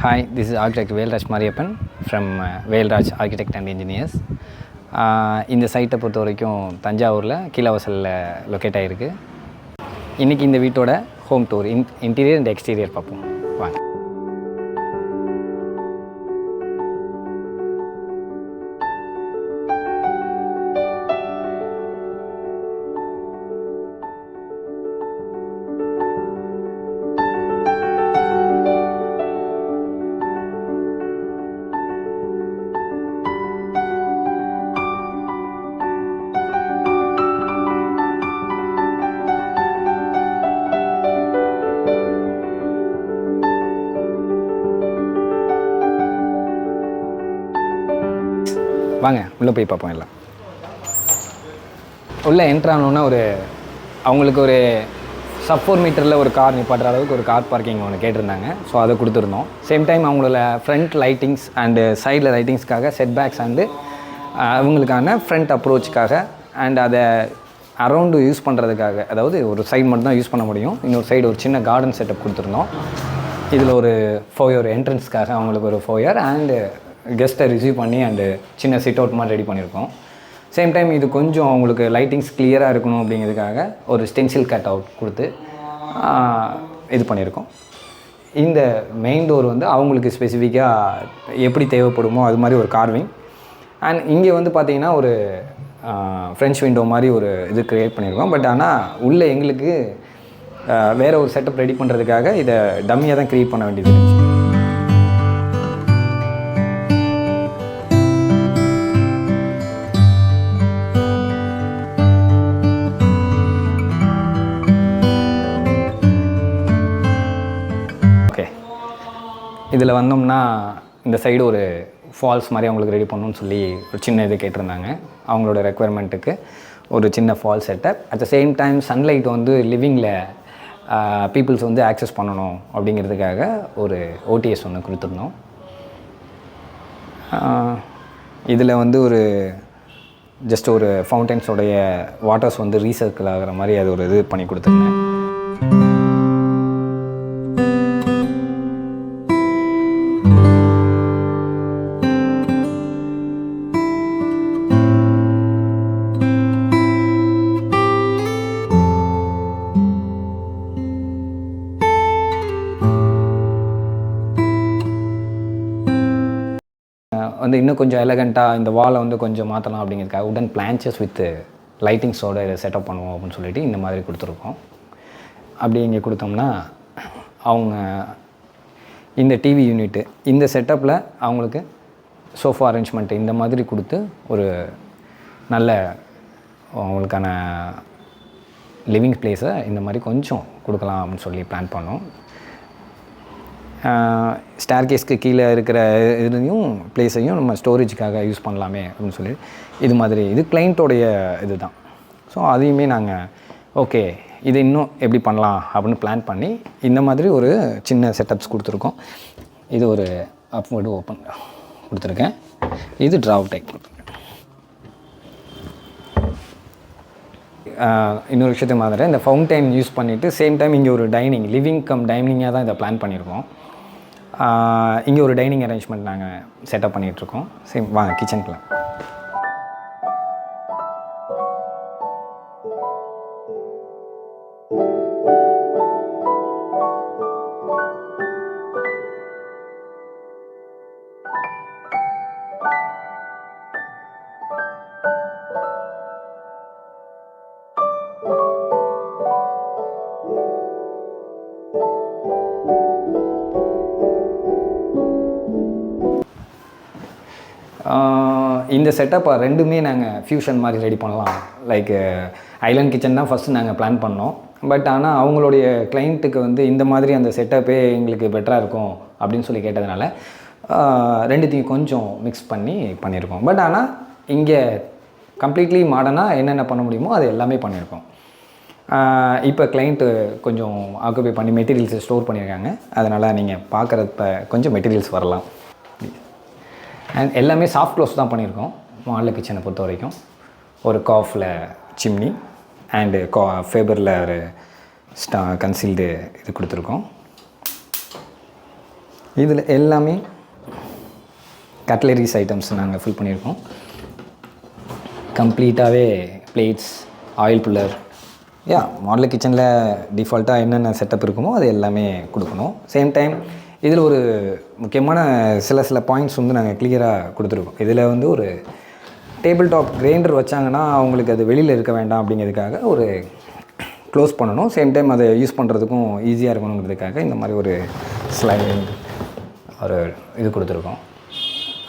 Hi, this is Architect Velraj Mariappan from Velraj Architect and Engineers. இந்த சைட்டை பொறுத்த வரைக்கும் தஞ்சாவூரில் கீழவாசலில் லொக்கேட் ஆகிருக்கு. இன்றைக்கி இந்த வீட்டோட home tour interior and exterior பார்ப்போம் வாங்க. வாங்க உள்ளே போய் பார்ப்போம். எல்லாம் உள்ளே என்ட்ரானோன்னா அவங்களுக்கு ஒரு சப் 4 மீட்டரில் ஒரு கார் நிப்பாட்டுற அளவுக்கு ஒரு கார் பார்க்கிங் ஒன்று கேட்டிருந்தாங்க. ஸோ அதை கொடுத்துருந்தோம். சேம் டைம் அவங்களோட ஃப்ரண்ட் லைட்டிங்ஸ் அண்டு சைடில் லைட்டிங்ஸ்க்காக செட் பேக்ஸ் அண்டு அவங்களுக்கான ஃப்ரண்ட் அப்ரோச்சுக்காக அண்ட் அதை அரௌண்டு யூஸ் பண்ணுறதுக்காக, அதாவது ஒரு சைடு மட்டும் தான் யூஸ் பண்ண முடியும், இன்னொரு சைடு ஒரு சின்ன கார்டன் செட்டப் கொடுத்துருந்தோம். இதில் ஒரு ஃபோயர் என்ட்ரன்ஸ்க்காக அவங்களுக்கு ஒரு ஃபோயர் அண்டு கெஸ்ட்டை ரிசீவ் பண்ணி அண்டு சின்ன சிட் அவுட் மாதிரி ரெடி பண்ணியிருக்கோம். சேம் டைம் இது கொஞ்சம் அவங்களுக்கு லைட்டிங்ஸ் கிளியராக இருக்கணும் அப்படிங்கிறதுக்காக ஒரு ஸ்டென்சில் கட் அவுட் கொடுத்து இது பண்ணியிருக்கோம். இந்த மெயின் டோர் அவங்களுக்கு ஸ்பெசிஃபிக்காக எப்படி தேவைப்படுமோ அது மாதிரி ஒரு கார்விங். அண்ட் இங்கே பார்த்திங்கன்னா ஒரு ஃப்ரெஞ்ச் விண்டோ மாதிரி ஒரு இது க்ரியேட் பண்ணியிருக்கோம். பட் ஆனால் உள்ளே எங்களுக்கு வேறு ஒரு செட்டப் ரெடி பண்ணுறதுக்காக இதை டம்மியாக தான் க்ரியேட் பண்ண வேண்டியது இருந்துச்சு. இதில் வந்தோம்னா இந்த சைடு ஒரு ஃபால்ஸ் மாதிரி அவங்களுக்கு ரெடி பண்ணணும்னு சொல்லி ஒரு சின்ன இது கேட்டிருந்தாங்க. அவங்களோட ரெக்குயர்மெண்ட்டுக்கு ஒரு சின்ன fall setup. At the same time sunlight லிவிங்கில் பீப்புள்ஸ் ஆக்சஸ் பண்ணணும் அப்படிங்கிறதுக்காக ஒரு ஓடிஎஸ் ஒன்று கொடுத்துருந்தோம். இதில் ஒரு ஜஸ்ட் ஒரு ஃபவுண்டன்ஸோடைய வாட்டர்ஸ் ரீசர்க்கிள் ஆகிற மாதிரி அது ஒரு இது பண்ணி கொடுத்துருந்தேன். இன்னும் கொஞ்சம் எலகண்ட்டாக இந்த வாலை கொஞ்சம் மாற்றலாம் அப்படிங்கிறதுக்காக உடன் பிளான்ச்சஸ் வித் லைட்டிங்ஸோடு இதை செட்டப் பண்ணுவோம் அப்படின்னு சொல்லிட்டு இந்த மாதிரி கொடுத்துருக்கோம். அப்படி இங்கே கொடுத்தோம்னா அவங்க இந்த டிவி யூனிட்டு இந்த செட்டப்பில் அவங்களுக்கு சோஃபா அரேஞ்ச்மெண்ட்டு இந்த மாதிரி கொடுத்து ஒரு நல்ல அவங்களுக்கான லிவிங் பிளேஸை இந்த மாதிரி கொஞ்சம் கொடுக்கலாம் அப்படின்னு சொல்லி பிளான் பண்ணோம். ஸ்டேர்கேஸ்க்கு கீழே இருக்கிற இதுலையும் பிளேஸையும் நம்ம ஸ்டோரேஜுக்காக யூஸ் பண்ணலாமே அப்படின்னு சொல்லி இது மாதிரி இது கிளைண்ட்டோடைய இது தான். ஸோ அதையுமே நாங்கள் ஓகே இது இன்னும் எப்படி பண்ணலாம் அப்படின்னு பிளான் பண்ணி இந்த மாதிரி ஒரு சின்ன செட்டப்ஸ் கொடுத்துருக்கோம். இது ஒரு அப்வர்டு ஓப்பன் கொடுத்துருக்கேன். இது ட்ராவ் டைப் கொடுத்துருக்கேன். இன்னொரு விஷயத்தை மாதிரி இந்த ஃபவுண்டைன் யூஸ் பண்ணிவிட்டு சேம் டைம் இங்கே ஒரு டைனிங் லிவிங் கம் டைனிங்காக தான் இதை பிளான் பண்ணியிருக்கோம். இங்கே ஒரு டைனிங் அரேஞ்ச்மெண்ட் நாங்கள் செட்டப் பண்ணிகிட்ருக்கோம். சேம் வாங்க கிச்சனுக்குள்ள. இந்த செட்டப்பை ரெண்டுமே நாங்கள் ஃபியூஷன் மாதிரி ரெடி பண்ணலாம். லைக் ஐலாண்ட் கிச்சன் தான் ஃபஸ்ட்டு நாங்கள் பிளான் பண்ணோம். பட் ஆனால் அவங்களுடைய கிளைண்ட்டுக்கு இந்த மாதிரி அந்த செட்டப்பே எங்களுக்கு பெட்டராக இருக்கும் அப்படின்னு சொல்லி கேட்டதுனால ரெண்டுத்தையும் கொஞ்சம் மிக்ஸ் பண்ணி பண்ணியிருக்கோம். பட் ஆனால் இங்கே கம்ப்ளீட்லி மாடர்னாக என்னென்ன பண்ண முடியுமோ அது எல்லாமே பண்ணியிருக்கோம். இப்போ கிளைண்ட்டு கொஞ்சம் ஆக்குபை பண்ணி மெட்டீரியல்ஸை ஸ்டோர் பண்ணியிருக்காங்க. அதனால் நீங்கள் பார்க்குறப்ப கொஞ்சம் மெட்டீரியல்ஸ் வரலாம். அண்ட் எல்லாமே சாஃப்ட் க்ளோஸ் தான் பண்ணியிருக்கோம். மாடல் கிச்சனை பொறுத்த வரைக்கும் ஒரு காஃபில் சிம்னி அண்டு ஃபேபரில் ஒரு கன்சீல்டு இது கொடுத்துருக்கோம். இதில் எல்லாமே கட்லரிஸ் ஐட்டம்ஸ் நாங்கள் ஃபில் பண்ணியிருக்கோம். கம்ப்ளீட்டாகவே பிளேட்ஸ், ஆயில் புல்லர், மாடல் கிச்சனில் டிஃபால்ட்டாக என்னென்ன செட்டப் இருக்குமோ அது எல்லாமே கொடுக்கணும். சேம் டைம் இதில் ஒரு முக்கியமான சில பாயிண்ட்ஸ் வந்து நாங்கள் கிளியராக கொடுத்துருக்கோம். இதில் வந்து ஒரு டேபிள் டாப் கிரைண்டர் வச்சாங்கன்னா அவங்களுக்கு அது வெளியில் இருக்க வேண்டாம் அப்படிங்கிறதுக்காக ஒரு க்ளோஸ் பண்ணணும். சேம் டைம் அதை யூஸ் பண்ணுறதுக்கும் ஈஸியாக இருக்கணுங்கிறதுக்காக இந்த மாதிரி ஒரு ஸ்லைடிங் ஒரு இது கொடுத்துருக்கோம்.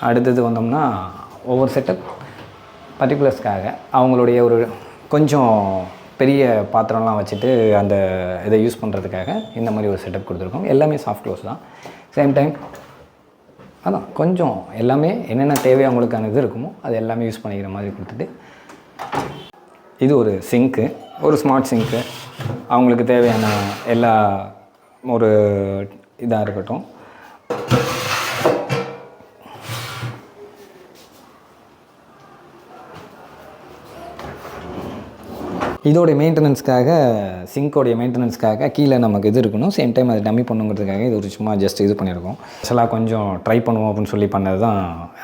அடுத்தது வந்தோம்னா ஒவ்வொரு செட்டப் பர்டிகுலர்ஸ்க்காக அவங்களுடைய ஒரு கொஞ்சம் பெரிய பாத்திரம்லாம் வச்சுட்டு அந்த இதை யூஸ் பண்ணுறதுக்காக இந்த மாதிரி ஒரு செட்டப் கொடுத்துருக்கோம். எல்லாமே சாஃப்ட் க்ளோஸ் தான். சேம் டைம் அதான் கொஞ்சம் எல்லாமே என்னென்ன தேவை அவங்களுக்கான இது இருக்குமோ அது எல்லாமே யூஸ் பண்ணிக்கிற மாதிரி கொடுத்துட்டு, இது ஒரு சிங்க்கு, ஒரு ஸ்மார்ட் சிங்க்கு. அவங்களுக்கு தேவையான எல்லா ஒரு இதாக இருக்கட்டும். இதோடைய மெயின்டெனன்ஸ்க்காக, சிங்க்கோடைய மெயின்டெனன்ஸ்க்காக கீழே நமக்கு இது இருக்கணும். சேம் டைம் அதை டம்மி பண்ணுங்கிறதுக்காக இது ஒரு சும்மா ஜஸ்ட் இது பண்ணியிருக்கோம். ஆக்சுவலாக கொஞ்சம் ட்ரை பண்ணுவோம் அப்படின்னு சொல்லி பண்ணது தான்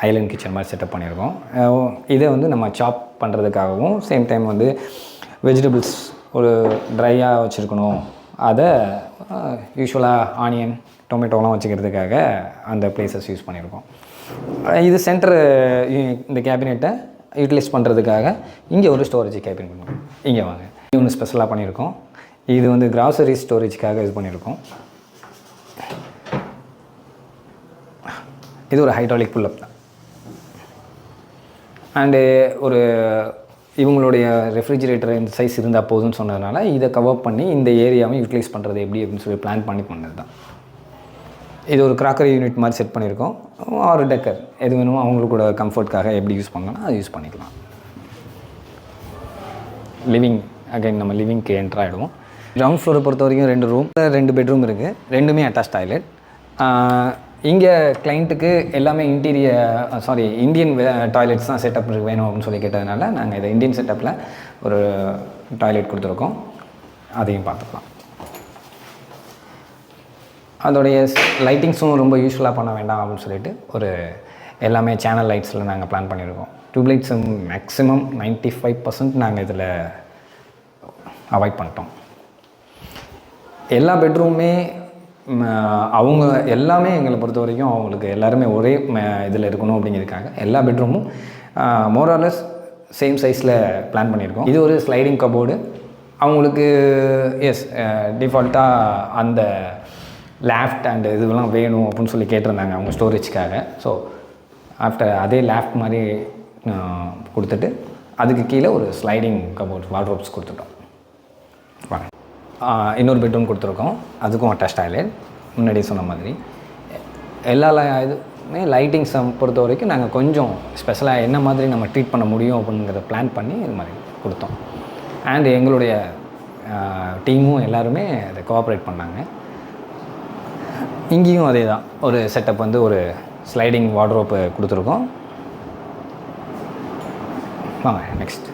ஐலண்ட் கிச்சன் மாதிரி செட்டப் பண்ணியிருக்கோம். இதை வந்து நம்ம சாப் பண்ணுறதுக்காகவும், சேம் டைம் வந்து வெஜிடபிள்ஸ் ஒரு ட்ரையாக வச்சுருக்கணும், அதை யூஸ்வலாக ஆனியன், டொமேட்டோலாம் வச்சுக்கிறதுக்காக அந்த பிளேசஸ் யூஸ் பண்ணியிருக்கோம். இது சென்டர் இந்த கேபினெட்டை யூட்டிலைஸ் பண்ணுறதுக்காக இங்கே ஒரு ஸ்டோரேஜ் கேபின் பண்ணுவோம். இங்கே வாங்க, இது ஒன்று ஸ்பெஷலாக பண்ணியிருக்கோம். இது வந்து கிராசரி ஸ்டோரேஜ்க்காக இது பண்ணியிருக்கோம். இது ஒரு ஹைட்ராலிக் புல்லப் தான். அண்டு ஒரு இவங்களுடைய ரெஃப்ரிஜிரேட்டர் இந்த சைஸ் இருந்தால் போதும்னு சொன்னதுனால இதை கவர் பண்ணி இந்த ஏரியாவை யூட்டிலைஸ் பண்ணுறது எப்படி அப்படின்னு சொல்லி பிளான் பண்ணி பண்ணது தான். இது ஒரு கிராக்கரி யூனிட் மாதிரி செட் பண்ணியிருக்கோம். ஒரு டெக்கர் எது வேணுமோ அவங்களோட கம்ஃபர்ட்காக எப்படி யூஸ் பண்ணலாம் அது யூஸ் பண்ணிக்கலாம். லிவிங் அகைன் நம்ம லிவிங்க்கு என்ட்ரு ஆகிடுவோம். கிரவுண்ட் ஃப்ளோரை பொறுத்த வரைக்கும் 2 ரூம், 2 பெட்ரூம் இருக்குது. ரெண்டுமே அட்டாச் டாய்லெட். இங்கே கிளைண்ட்டுக்கு எல்லாமே இந்தியன் டாய்லெட்ஸ் தான் செட்டப் வேணும் அப்படின்னு சொல்லி கேட்டதுனால நாங்கள் இதை இந்தியன் செட்டப்பில் ஒரு டாய்லெட் கொடுத்துருக்கோம். அதையும் பார்த்துக்கலாம். அதோடைய லைட்டிங்ஸும் ரொம்ப யூஸ்ஃபுல்லாக பண்ண வேண்டாம் அப்படின்னு சொல்லிட்டு ஒரு எல்லாமே சேனல் லைட்ஸில் நாங்கள் பிளான் பண்ணியிருக்கோம். டியூப் லைட்ஸ் மேக்ஸிமம் 95% நாங்கள் இதில் அவாய்ட் பண்ணிட்டோம். எல்லா பெட்ரூமே அவங்க எல்லாமே எங்களை பொறுத்த வரைக்கும் அவங்களுக்கு எல்லாருமே ஒரே இதில் இருக்கணும் அப்படிங்கிறதுக்காக எல்லா பெட்ரூமும் மோராலஸ் சேம் சைஸில் பிளான் பண்ணியிருக்கோம். இது ஒரு ஸ்லைடிங் கபோர்டு. அவங்களுக்கு டிஃபால்ட்டாக அந்த லேஃப்ட் அண்ட் இதுவெல்லாம் வேணும் அப்படின்னு சொல்லி கேட்டிருந்தாங்க அவங்க ஸ்டோரேஜ்க்காக. ஸோ ஆஃப்டர் அதே லேஃப்ட் மாதிரி கொடுத்துட்டு அதுக்கு கீழே ஒரு ஸ்லைடிங் கபோர்ட் வார்ட்ரோப்ஸ் கொடுத்துட்டோம். வாங்க, இன்னொரு பெட்ரூம் கொடுத்துருக்கோம். அதுக்கும் அட்டாச் டாய்லெட். முன்னாடி சொன்ன மாதிரி எல்லா இதுவுமே லைட்டிங்ஸை பொறுத்த வரைக்கும் நாங்கள் கொஞ்சம் ஸ்பெஷலாக என்ன மாதிரி நம்ம ட்ரீட் பண்ண முடியும் அப்படிங்கிறத பிளான் பண்ணி இது மாதிரி கொடுத்தோம். அண்ட் எங்களுடைய டீமும் எல்லாருமே அதை கோஆப்ரேட் பண்ணாங்க. இங்கேயும் அதே தான், ஒரு செட்டப் வந்து ஒரு ஸ்லைடிங் வார்ட்ரோப்பு கொடுத்துருக்கோம். வாங்க நெக்ஸ்ட்.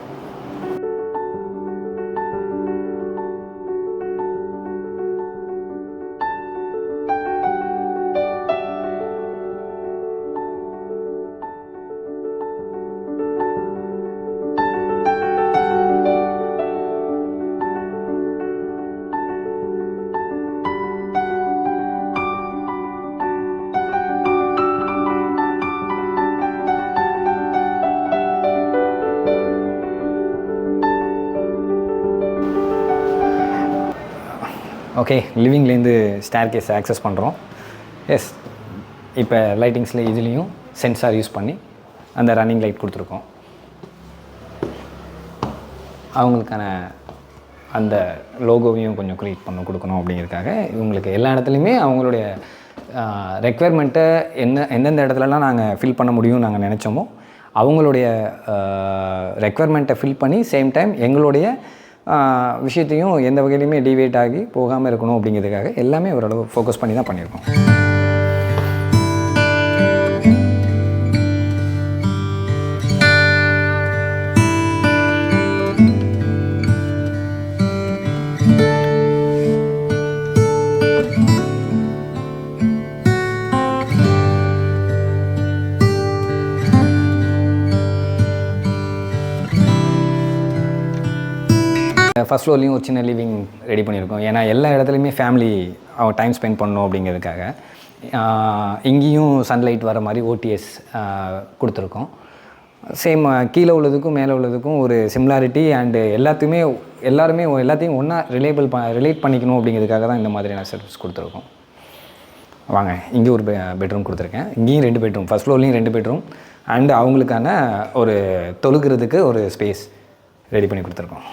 ஓகே, லிவிங்லேருந்து ஸ்டேர் கேஸை ஆக்சஸ் பண்ணுறோம். இப்போ லைட்டிங்ஸில் இதுலேயும் சென்சார் யூஸ் பண்ணி அந்த ரன்னிங் லைட் கொடுத்துருக்கோம். அவங்களுக்கான அந்த லோகோவையும் கொஞ்சம் க்ரியேட் கொடுக்கணும் அப்படிங்கிறதுக்காக இவங்களுக்கு எல்லா இடத்துலையுமே அவங்களுடைய ரெக்குயர்மெண்ட்டை எந்தெந்த இடத்துலலாம் நாங்கள் ஃபில் பண்ண முடியும்னு நாங்கள் நினச்சோமோ அவங்களுடைய ரெக்குயர்மெண்ட்டை ஃபில் பண்ணி சேம் டைம் எங்களுடைய விஷயத்தையும் எந்த வகையிலையுமே டிவேட் ஆகி போகாமல் இருக்கணும் அப்படிங்கிறதுக்காக எல்லாமே ஓரளவு ஃபோக்கஸ் பண்ணி தான் பண்ணியிருக்கோம். ஃபஸ்ட் ஃப்ளோர்லேயும் ஒரு சின்ன லிவிங் ரெடி பண்ணியிருக்கோம். ஏன்னா எல்லா இடத்துலையுமே ஃபேமிலி டைம் ஸ்பெண்ட் பண்ணணும் அப்படிங்கிறதுக்காக. இங்கேயும் சன்லைட் வர மாதிரி ஓடிஎஸ் கொடுத்துருக்கோம். சேம் கீழே உள்ளதுக்கும் மேலே உள்ளதுக்கும் ஒரு சிமிலாரிட்டி அண்டு எல்லாத்தையுமே எல்லாத்தையும் ஒன்றா ரிலேட் பண்ணிக்கணும் அப்படிங்கிறதுக்காக தான் இந்த மாதிரியான சர்வீஸ் கொடுத்துருக்கோம். வாங்க, இங்கே ஒரு பெட்ரூம் கொடுத்துருக்கேன். இங்கேயும் 2 பெட்ரூம், ஃபஸ்ட் ஃப்ளோர்லேயும் 2 பெட்ரூம் அண்டு அவங்களுக்கான ஒரு தொழுகிறதுக்கு ஒரு ஸ்பேஸ் ரெடி பண்ணி கொடுத்துருக்கோம்.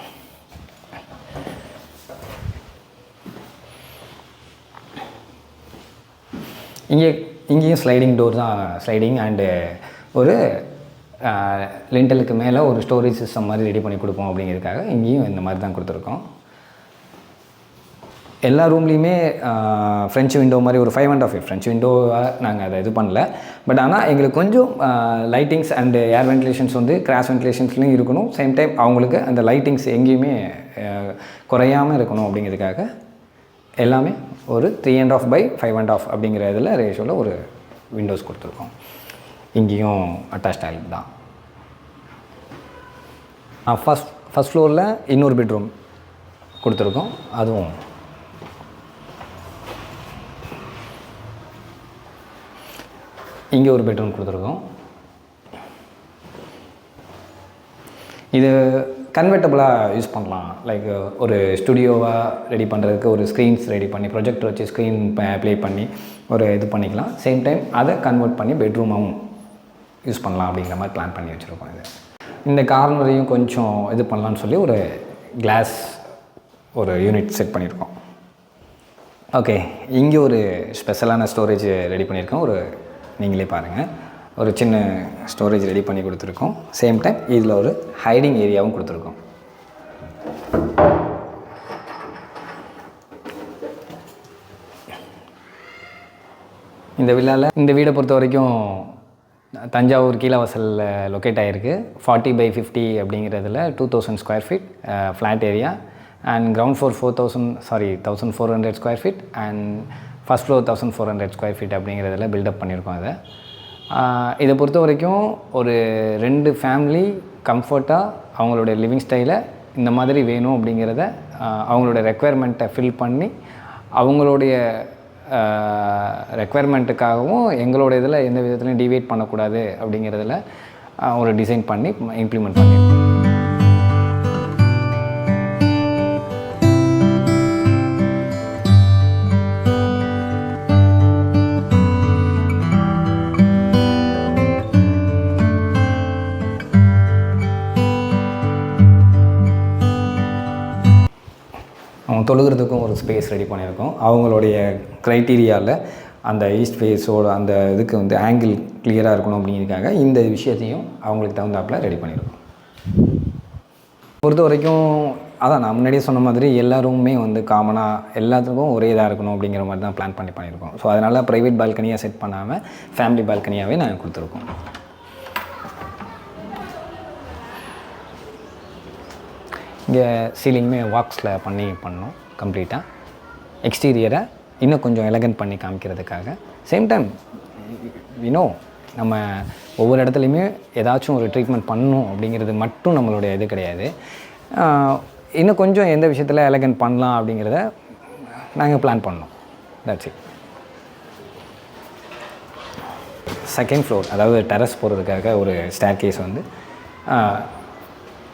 இங்கேயும் ஸ்லைடிங் டோர் தான், ஸ்லைடிங் அண்டு ஒரு லிண்டலுக்கு மேலே ஒரு ஸ்டோரேஜ் சிஸ்டம் மாதிரி ரெடி பண்ணி கொடுப்போம் அப்படிங்கிறதுக்காக இங்கேயும் இந்த மாதிரி தான் கொடுத்துருக்கோம். எல்லா ரூம்லேயுமே ஃப்ரெஞ்சு விண்டோ மாதிரி ஒரு 5.5 ஃப்ரெஞ்சு விண்டோவாக நாங்கள் அதை இது பண்ணல. பட் ஆனால் எங்களுக்கு கொஞ்சம் லைட்டிங்ஸ் அண்டு ஏர் வென்டிலேஷன்ஸ் வந்து கிராஸ் வென்டிலேஷன்ஸ்லையும் இருக்கணும். சேம் டைம் அவங்களுக்கு அந்த லைட்டிங்ஸ் எங்கேயுமே குறையாமல் இருக்கணும் அப்படிங்கிறதுக்காக எல்லாமே ஒரு 3.5/5.5 அப்படிங்கிற இதில் ரேஷியோவில் ஒரு விண்டோஸ் கொடுத்துருக்கோம். இங்கேயும் அட்டாச் டாய்லெட் தான். ஃபஸ்ட் ஃப்ளோரில் இன்னொரு பெட்ரூம் கொடுத்துருக்கோம். அதுவும் இங்கே ஒரு பெட்ரூம் கொடுத்துருக்கோம். இது கன்வெர்ட்டபுளாக யூஸ் பண்ணலாம். லைக் ஒரு ஸ்டுடியோவாக ரெடி பண்ணுறதுக்கு ஒரு ஸ்க்ரீன்ஸ் ரெடி பண்ணி ப்ரொஜெக்டர் வச்சு ஸ்க்ரீன் ப்ளே பண்ணி ஒரு இது பண்ணிக்கலாம். சேம் டைம் அதை கன்வெர்ட் பண்ணி பெட்ரூமாகவும் யூஸ் பண்ணலாம் அப்படிங்கிற மாதிரி பிளான் பண்ணி வச்சுருக்கோம். இது இந்த கார்னரையும் கொஞ்சம் இது பண்ணலான்னு சொல்லி ஒரு கிளாஸ் ஒரு யூனிட் செட் பண்ணியிருக்கோம். ஓகே, இங்கே ஒரு ஸ்பெஷலான ஸ்டோரேஜ் ரெடி பண்ணியிருக்கோம். நீங்களே பாருங்கள், ஒரு சின்ன ஸ்டோரேஜ் ரெடி பண்ணி கொடுத்துருக்கோம். சேம் டைம் இதில் ஒரு ஹைடிங் ஏரியாவும் கொடுத்துருக்கோம். இந்த வீடை பொறுத்த வரைக்கும் தஞ்சாவூர் கீழவாசலில் லொக்கேட் ஆகிருக்கு. 40/50 அப்படிங்கிறதுல 2000 square feet flat area and ground floor 1400 square feet and first floor 1400 square feet அப்படிங்கிறதுல பில்டப் பண்ணியிருக்கோம். இதை பொறுத்த வரைக்கும் ஒரு 2 ஃபேமிலி கம்ஃபர்ட்டாக அவங்களுடைய லிவிங் ஸ்டைலை இந்த மாதிரி வேணும் அப்படிங்கிறத அவங்களோட ரெக்குயர்மெண்ட்டை ஃபில் பண்ணி அவங்களுடைய ரெக்குயர்மெண்ட்டுக்காகவும் எங்களோட இதில் எந்த விதத்துலையும் டிவேட் பண்ணக்கூடாது அப்படிங்கிறதுல ஒரு டிசைன் பண்ணி இம்ப்ளிமெண்ட் பண்ணியிருக்கோம். அவங்க தொழுகிறதுக்கும் ஒரு ஸ்பேஸ் ரெடி பண்ணியிருக்கோம். அவங்களுடைய க்ரைட்டீரியாவில் அந்த ஈஸ்ட் ஃபேஸோட அந்த இதுக்கு வந்து ஆங்கிள் கிளியராக இருக்கணும் அப்படிங்கிறதுக்காக இந்த விஷயத்தையும் அவங்களுக்கு தகுந்தாப்பில் ரெடி பண்ணியிருக்கோம். பொறுத்த வரைக்கும் அதான் நான் முன்னாடியே சொன்ன மாதிரி எல்லா ரூமுமே வந்து காமனாக எல்லாத்துக்கும் ஒரே இதாக இருக்கணும் அப்படிங்கிற மாதிரி தான் பிளான் பண்ணியிருக்கோம். ஸோ அதனால் ப்ரைவேட் பால்கனியாக செட் பண்ணாமல் ஃபேமிலி பால்கனியாகவே நாங்கள் கொடுத்துருக்கோம். இங்கே சீலிங்குமே வாக்ஸில் பண்ணோம் கம்ப்ளீட்டாக. எக்ஸ்டீரியரை இன்னும் கொஞ்சம் எலகன்ட் பண்ணி காமிக்கிறதுக்காக. சேம் டைம் நம்ம ஒவ்வொரு இடத்துலையுமே ஏதாச்சும் ஒரு ட்ரீட்மெண்ட் பண்ணணும் அப்படிங்கிறது மட்டும் நம்மளுடைய இது கிடையாது. இன்னும் கொஞ்சம் எந்த விஷயத்தில் எலகன்ட் பண்ணலாம் அப்படிங்கிறத நாங்கள் பிளான் பண்ணோம். That's it. செகண்ட் ஃப்ளோர் அதாவது டெரஸ் போகிறதுக்காக ஒரு ஸ்டேர் கேஸ் வந்து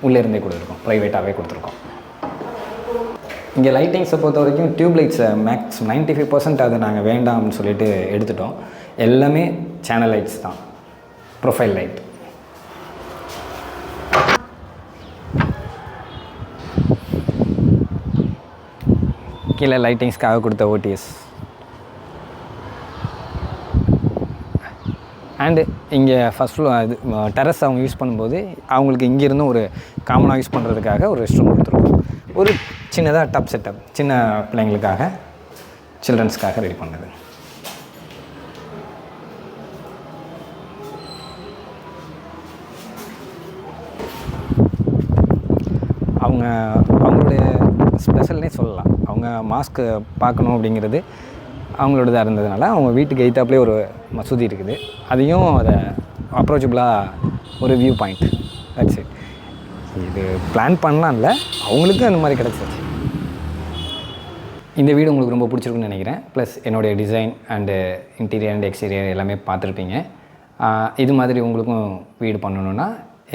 உள்ளே இருந்தே கொடுத்துருக்கோம், ப்ரைவேட்டாகவே கொடுத்துருக்கோம். இங்கே லைட்டிங்ஸை பொறுத்த வரைக்கும் டியூப் லைட்ஸை மேக்ஸ் 95% அதை நாங்கள் வேண்டாம்னு சொல்லிட்டு எடுத்துட்டோம். எல்லாமே சேனல் லைட்ஸ் தான், ப்ரொஃபைல் லைட். கீழே லைட்டிங்ஸ்க்காக கொடுத்த ஓடிஎஸ். அண்டு இங்கே ஃபஸ்ட் ஃப்ளோர் இது டெரஸ் அவங்க யூஸ் பண்ணும்போது அவங்களுக்கு இங்கேருந்தும் ஒரு காமனாக யூஸ் பண்ணுறதுக்காக ஒரு ரெஸ்ட் ரூம் கொடுத்துருக்கோம். ஒரு சின்னதாக டப் செட்டப் சின்ன பிள்ளைங்களுக்காக சில்ட்ரன்ஸ்க்காக ரெடி பண்ணது. அவங்களுடைய ஸ்பெஷல்னே சொல்லலாம். அவங்க மாஸ்க்கு பார்க்கணும் அப்படிங்கிறது அவங்களோடதாக இருந்ததுனால அவங்க வீட்டுக்கு எய்த்தாப்புலேயே ஒரு மசூதி இருக்குது. அதையும் அதை அப்ரோச்சபிளாக ஒரு வியூ பாயிண்ட். That's it. இது பிளான் பண்ணலாம்ல, அவங்களுக்கும் அந்த மாதிரி கிடச்சிருச்சு. இந்த வீடு உங்களுக்கு ரொம்ப பிடிச்சிருக்குன்னு நினைக்கிறேன். ப்ளஸ் என்னுடைய design and interior and exterior எல்லாமே பார்த்துருப்பீங்க. இது மாதிரி உங்களுக்கும் வீடு பண்ணணுன்னா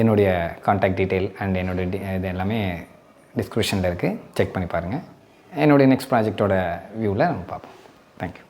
என்னுடைய கான்டாக்ட் டீட்டெயில் அண்ட் என்னோடய இது எல்லாமே டிஸ்கிரிப்ஷனில் இருக்குது. செக் பண்ணி பாருங்கள். என்னுடைய நெக்ஸ்ட் ப்ராஜெக்டோட வியூவில் நம்ம பார்ப்போம். தேங்க்யூ.